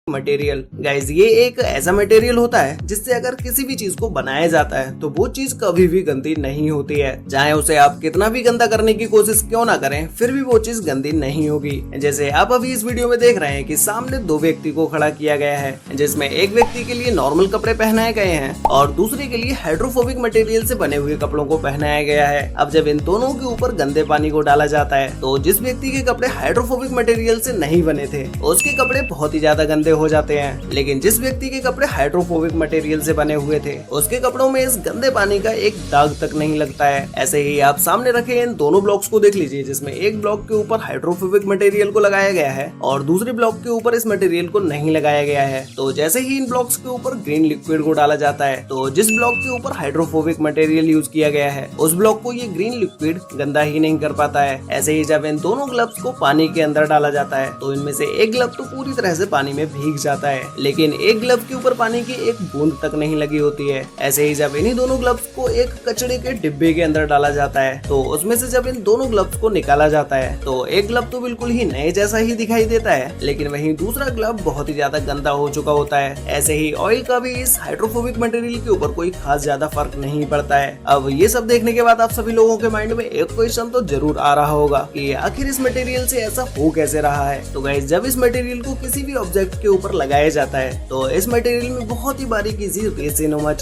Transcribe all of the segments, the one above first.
Material guys ये एक ऐसा मटेरियल होता है जिससे अगर किसी भी चीज को बनाया जाता है तो वो चीज कभी भी गंदी नहीं होती है। चाहे उसे आप कितना भी गंदा करने की कोशिश क्यों ना करें फिर भी वो चीज गंदी नहीं होगी। जैसे आप अभी इस वीडियो में देख रहे हैं कि सामने दो व्यक्ति को खड़ा किया गया है, जिसमें एक व्यक्ति के लिए नॉर्मल कपड़े पहनाए गए हैं और दूसरे के लिए हाइड्रोफोबिक मटेरियल से बने हुए कपड़ों को पहनाया गया है। अब जब इन दोनों के ऊपर गंदे पानी को डाला जाता है तो जिस व्यक्ति के कपड़े हाइड्रोफोबिक मटेरियल से नहीं बने थे उसके कपड़े बहुत ही ज्यादा गंदे हो जाते हैं, लेकिन जिस व्यक्ति के कपड़े हाइड्रोफोबिक मटेरियल से बने हुए थे उसके कपड़ों में इस गंदे पानी का एक दाग तक नहीं लगता है। ऐसे ही आप सामने रखे इन दोनों ब्लॉक्स को देख लीजिए, जिसमें एक ब्लॉक के ऊपर हाइड्रोफोबिक मटेरियल को लगाया गया है और दूसरे ब्लॉक के ऊपर इस मटेरियल को नहीं लगाया गया है। तो जैसे ही इन ब्लॉक्स के ऊपर ग्रीन लिक्विड को डाला जाता है तो जिस ब्लॉक के ऊपर हाइड्रोफोबिक मटेरियल यूज किया गया है उस ब्लॉक को ये ग्रीन लिक्विड गंदा ही नहीं कर पाता है। ऐसे ही जब इन दोनों ग्लव्स को पानी के अंदर डाला जाता है तो इनमें से एक ग्लव तो पूरी तरह से पानी में भीग जाता है, लेकिन एक ग्लव के ऊपर पानी की एक बूंद तक नहीं लगी होती है। ऐसे ही जब इन्हीं दोनों ग्लव्स को एक कचड़े के डिब्बे के अंदर डाला जाता है तो उसमें से जब इन दोनों ग्लव्स को निकाला जाता है तो एक ग्लव तो बिल्कुल ही नए जैसा ही दिखाई देता है, लेकिन वहीं दूसरा ग्लव बहुत ही ज्यादा गंदा हो चुका होता है। ऐसे ही ऑयल का भी इस हाइड्रोफोबिक मटेरियल के ऊपर कोई खास ज्यादा फर्क नहीं पड़ता है। अब ये सब देखने के बाद आप सभी लोगों के माइंड में एक क्वेश्चन तो जरूर आ रहा होगा कि आखिर इस मटेरियल से ऐसा हो कैसे रहा है। तो गाइस जब इस मटेरियल को किसी भी ऑब्जेक्ट के ऊपर लगाया जाता है तो इस मटेरियल में बहुत ही बारीकी सी रेसेनुमा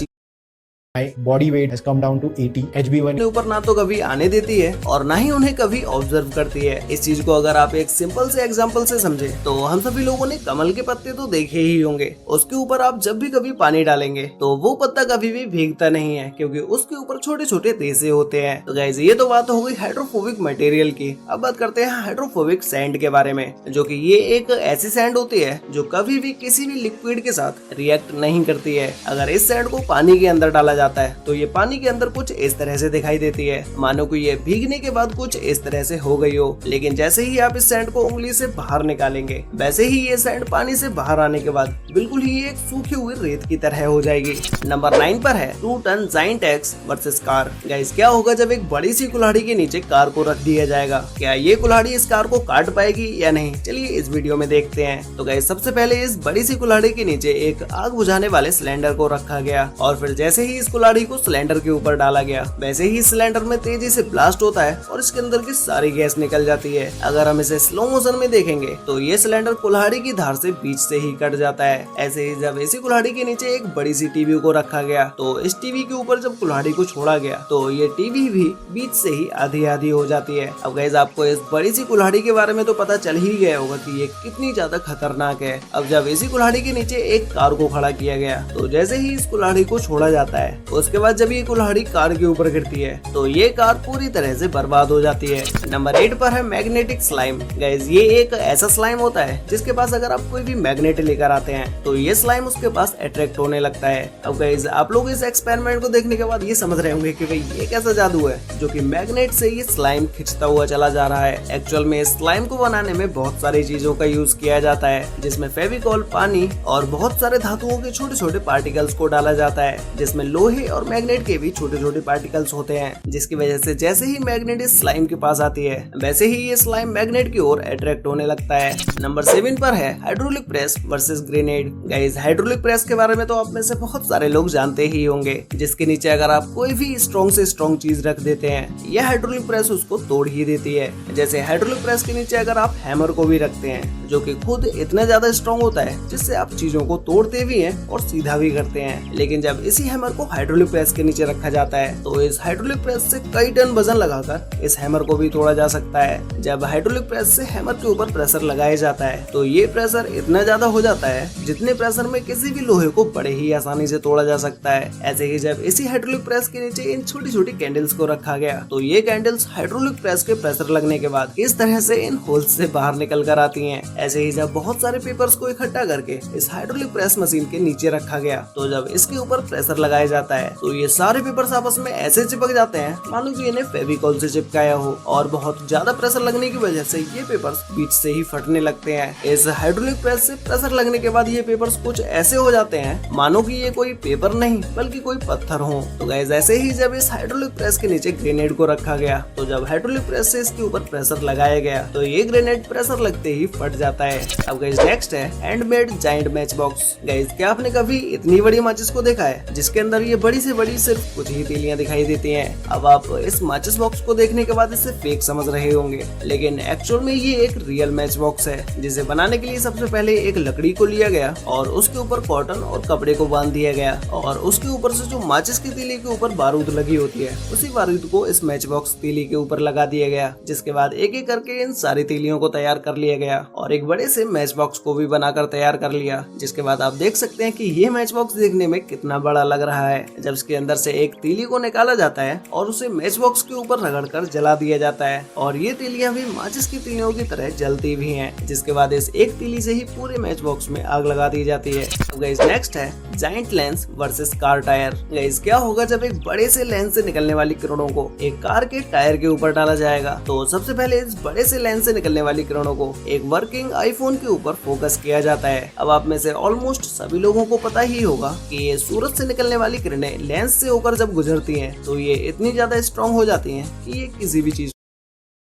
My body weight has come down to 80 HB1 ऊपर ना तो कभी आने देती है और ना ही उन्हें कभी ऑब्जर्व करती है। इस चीज को अगर आप एक सिंपल से एग्जांपल से समझे तो हम सभी लोगों ने कमल के पत्ते तो देखे ही होंगे। उसके ऊपर आप जब भी कभी पानी डालेंगे तो वो पत्ता कभी भी भीगता नहीं है क्योंकि उसके ऊपर छोटे छोटे रेशे होते हैं। तो गाइस ये तो बात हो गई हाइड्रोफोबिक मटेरियल की। अब बात करते हैं हाइड्रोफोबिक सैंड के बारे में, जो कि ये एक ऐसी सैंड होती है जो कभी भी किसी भी लिक्विड के साथ रिएक्ट नहीं करती है। अगर इस सैंड को पानी के अंदर डाला जाता है तो ये पानी के अंदर कुछ इस तरह से दिखाई देती है, मानो कि ये भीगने के बाद कुछ इस तरह से हो गई हो। लेकिन जैसे ही आप इस सैंड को उंगली से बाहर निकालेंगे वैसे ही ये सैंड पानी से बाहर आने के बाद बिल्कुल ही एक सूखी हुई रेत की तरह हो जाएगी। नंबर 9 पर है 2 ton giant X versus car. Guys क्या होगा जब एक बड़ी सी कुल्हाड़ी के नीचे कार को रख दिया जाएगा? क्या ये कुल्हाड़ी इस कार को काट पाएगी या नहीं? चलिए इस वीडियो में देखते हैं। तो गाइस सबसे पहले इस बड़ी सी कुल्हाड़ी के नीचे एक आग बुझाने वाले सिलेंडर को रखा गया और फिर जैसे ही इस कुल्हाड़ी को सिलेंडर के ऊपर डाला गया वैसे ही सिलेंडर में तेजी से ब्लास्ट होता है और इसके अंदर की सारी गैस निकल जाती है। अगर हम इसे स्लो मोशन में देखेंगे तो ये सिलेंडर कुल्हाड़ी की धार से बीच से ही कट जाता है। ऐसे ही जब इसी कुल्हाड़ी के नीचे एक बड़ी सी टीवी को रखा गया तो इस टीवी के ऊपर जब कुल्हाड़ी को छोड़ा गया तो ये टीवी भी बीच से ही आधी आधी हो जाती है। अब गाइस आपको इस बड़ी सी कुल्हाड़ी के बारे में तो पता चल ही गया होगा कि ये कितनी ज्यादा खतरनाक है। अब जब इसी कुल्हाड़ी के नीचे एक कार को खड़ा किया गया तो जैसे ही इस कुल्हाड़ी को छोड़ा जाता है उसके बाद जब ये कुल्हाड़ी कार के ऊपर गिरती है तो ये कार पूरी तरह से बर्बाद हो जाती है। नंबर 8 पर है मैग्नेटिक स्लाइम। गाइस ये एक ऐसा स्लाइम होता है जिसके पास अगर आप कोई भी मैग्नेट लेकर आते हैं तो ये स्लाइम उसके पास अट्रैक्ट होने लगता है। अब गाइस आप लोग इस एक्सपेरिमेंट को देखने के बाद ये समझ रहे होंगे कि भाई ये कैसा जादू है जो कि मैग्नेट से ये स्लाइम खिंचता हुआ चला जा रहा है। एक्चुअल में इस स्लाइम को बनाने में बहुत सारी चीजों का यूज किया जाता है, जिसमें फेविकॉल, पानी और बहुत सारे धातुओं के छोटे छोटे पार्टिकल्स को डाला जाता है, जिसमें लोहे और मैग्नेट के भी छोटे छोटे पार्टिकल्स होते हैं, जिसकी वजह से जैसे ही मैग्नेट इस स्लाइम के पास आती है वैसे ही ये स्लाइम मैग्नेट की ओर अट्रैक्ट होने लगता है। नंबर 7 पर है hydraulic press versus grenade. Guys hydraulic press के बारे में तो आप में से बहुत सारे लोग जानते ही होंगे, जिसके नीचे अगर आप कोई भी स्ट्रॉन्ग से स्ट्रॉन्ग चीज रख देते हैं यह हाइड्रोलिक प्रेस उसको तोड़ ही देती है। जैसे हाइड्रोलिक प्रेस के नीचे अगर आप हैमर को भी रखते हैं जो कि खुद इतना ज्यादा स्ट्रॉन्ग होता है जिससे आप चीजों को तोड़ते भी हैं और सीधा भी करते हैं, लेकिन जब इसी हैमर को हाइड्रोलिक प्रेस के नीचे रखा जाता है तो इस हाइड्रोलिक प्रेस से कई टन वजन लगाकर इस हैमर को भी तोड़ा जा सकता है। जब हाइड्रोलिक प्रेस से हैमर के ऊपर प्रेशर लगाया जाता है तो ये प्रेशर इतना ज्यादा हो जाता है जितने प्रेशर में किसी भी लोहे को बड़े ही आसानी से तोड़ा जा सकता है। ऐसे ही जब इसी हाइड्रोलिक प्रेस के नीचे इन छोटी छोटी कैंडल्स को रखा गया तो ये कैंडल्स हाइड्रोलिक प्रेस के प्रेशर लगने के बाद इस तरह से इन होल्स से बाहर निकल कर आती हैं। ऐसे ही जब बहुत सारे पेपर्स को इकट्ठा करके इस हाइड्रोलिक प्रेस मशीन के नीचे रखा गया तो जब इसके ऊपर प्रेशर लगाया जाता है तो ये सारे पेपर्स आपस में ऐसे चिपक जाते हैं मानो कि इन्हें फेविकॉल से चिपकाया हो, और बहुत ज्यादा प्रेशर लगने की वजह से ये पेपर्स बीच से ही फटने लगते हैं। इस हाइड्रोलिक प्रेस से प्रेशर लगने के बाद ये पेपर्स कुछ ऐसे हो जाते हैं मानो कि ये कोई पेपर नहीं बल्कि कोई पत्थर हो। तो गाइस ऐसे ही जब इस हाइड्रोलिक प्रेस के नीचे ग्रेनेड को रखा गया तो जब हाइड्रोलिक प्रेस से इसके ऊपर प्रेशर लगाया गया तो ये ग्रेनेड प्रेशर लगते ही फट जाता है। अब गाइस नेक्स्ट है handmade giant match box. Guys क्या आपने कभी इतनी बड़ी माचिस को देखा है जिसके अंदर ये बड़ी से बड़ी सिर्फ कुछ ही तीलियां दिखाई देती हैं। अब आप इस माचिस बॉक्स को देखने के बाद इसे फेक समझ रहे होंगे, लेकिन एक्चुअल में ये एक रियल मैच बॉक्स है जिसे बनाने के लिए सबसे पहले एक लकड़ी को लिया गया और उसके ऊपर कॉटन और कपड़े को बांध दिया गया और उसके ऊपर से जो माचिस की तीली के ऊपर बारूद लगी होती है उसी बारूद को इस मैच बॉक्स तीली के ऊपर लगा दिया गया, जिसके बाद एक एक करके इन सारी तीलियों को तैयार कर लिया गया और एक बड़े से मैच बॉक्स को भी बनाकर तैयार कर लिया। जिसके बाद आप देख सकते हैं कि ये मैच बॉक्स देखने में कितना बड़ा लग रहा है जब इसके अंदर से एक तीली को निकाला जाता है और उसे मैच बॉक्स के ऊपर रगड़कर जला दिया जाता है और ये तीलियां भी माचिस की तीलियों की तरह जलती भी हैं। जिसके बाद इस एक तीली से ही पूरे मैच बॉक्स में आग लगा दी जाती है। तो गाइस नेक्स्ट है giant lens versus car tyre. Guys क्या होगा जब एक बड़े से लेंस से निकलने वाली किरणों को एक कार के टायर के ऊपर डाला जाएगा। तो सबसे पहले इस बड़े से लेंस से निकलने वाली किरणों को एक वर्किंग आईफोन के ऊपर फोकस किया जाता है। अब आप में से ऑलमोस्ट सभी लोगों को पता ही होगा कि ये सूरज से निकलने वाली किरणें लेंस से होकर जब गुजरती हैं तो ये इतनी ज्यादा स्ट्रॉन्ग हो जाती हैं कि ये किसी भी चीज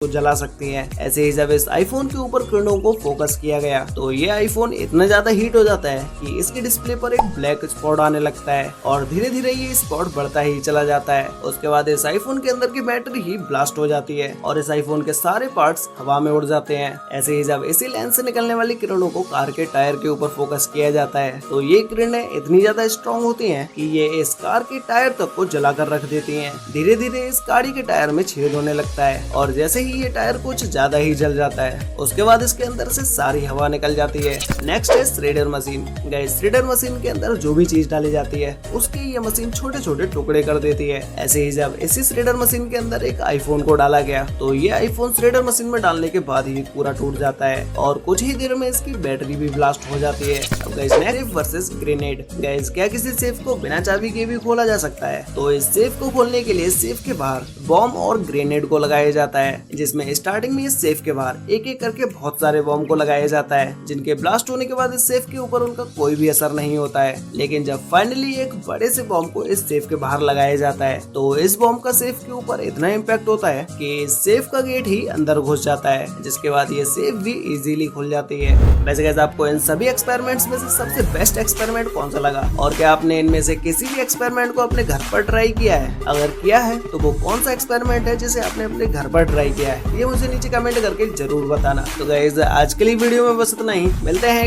को जला सकती हैं। ऐसे ही जब इस आईफोन के ऊपर किरणों को फोकस किया गया तो ये आईफोन इतना ज्यादा हीट हो जाता है कि इसकी डिस्प्ले पर एक ब्लैक स्पॉट आने लगता है और धीरे धीरे ये स्पॉट बढ़ता ही चला जाता है। उसके बाद इस आईफोन के अंदर की बैटरी ही ब्लास्ट हो जाती है और इस आईफोन के सारे पार्ट्स हवा में उड़ जाते हैं। ऐसे ही जब इसी लेंस से निकलने वाली किरणों को कार के टायर के ऊपर फोकस किया जाता है तो ये किरणें इतनी ज्यादा स्ट्रॉन्ग होती है कि ये इस कार के टायर तक को जलाकर रख देती है। धीरे धीरे इस गाड़ी के टायर में छेद होने लगता है और जैसे ही ये टायर कुछ ज्यादा ही जल जाता है उसके बाद इसके अंदर से सारी हवा निकल जाती है। नेक्स्ट है shredder machine. Guys shredder machine के अंदर जो भी चीज डाली जाती है उसके ये मशीन छोटे छोटे टुकड़े कर देती है। ऐसे ही जब इसी श्रेडर मशीन के अंदर एक आईफोन को डाला गया तो ये आईफोन श्रेडर मशीन में डालने के बाद ही पूरा टूट जाता है और कुछ ही देर में इसकी बैटरी भी ब्लास्ट हो जाती है। अब guys next versus grenade. Guys क्या किसी सेफ को बिना चाबी के भी खोला जा सकता है? तो इस सेफ को खोलने के लिए सेफ के बाहर बॉम्ब और ग्रेनेड को लगाया जाता है, जिसमें स्टार्टिंग में इस सेफ के बाहर एक एक करके बहुत सारे बॉम्ब को लगाया जाता है जिनके ब्लास्ट होने के बाद इस सेफ के ऊपर उनका कोई भी असर नहीं होता है। लेकिन जब फाइनली एक बड़े से बॉम्ब को इस सेफ के बाहर लगाया जाता है तो इस बॉम्ब का सेफ के ऊपर इतना इम्पैक्ट होता है कि इस सेफ का गेट ही अंदर घुस जाता है, जिसके बाद ये सेफ भी इजीली खुल जाती है। वैसे गाइस आपको इन सभी एक्सपेरिमेंट्स में से सबसे बेस्ट एक्सपेरिमेंट कौन सा लगा और क्या आपने इनमें से किसी भी एक्सपेरिमेंट को अपने घर पर ट्राई किया है? अगर किया है तो वो कौन सा एक्सपेरिमेंट है जिसे आपने अपने घर पर ट्राई किया है? ये मुझे नीचे कमेंट करके जरूर बताना। तो गाइस आज के लिए वीडियो में बस इतना ही, मिलते हैं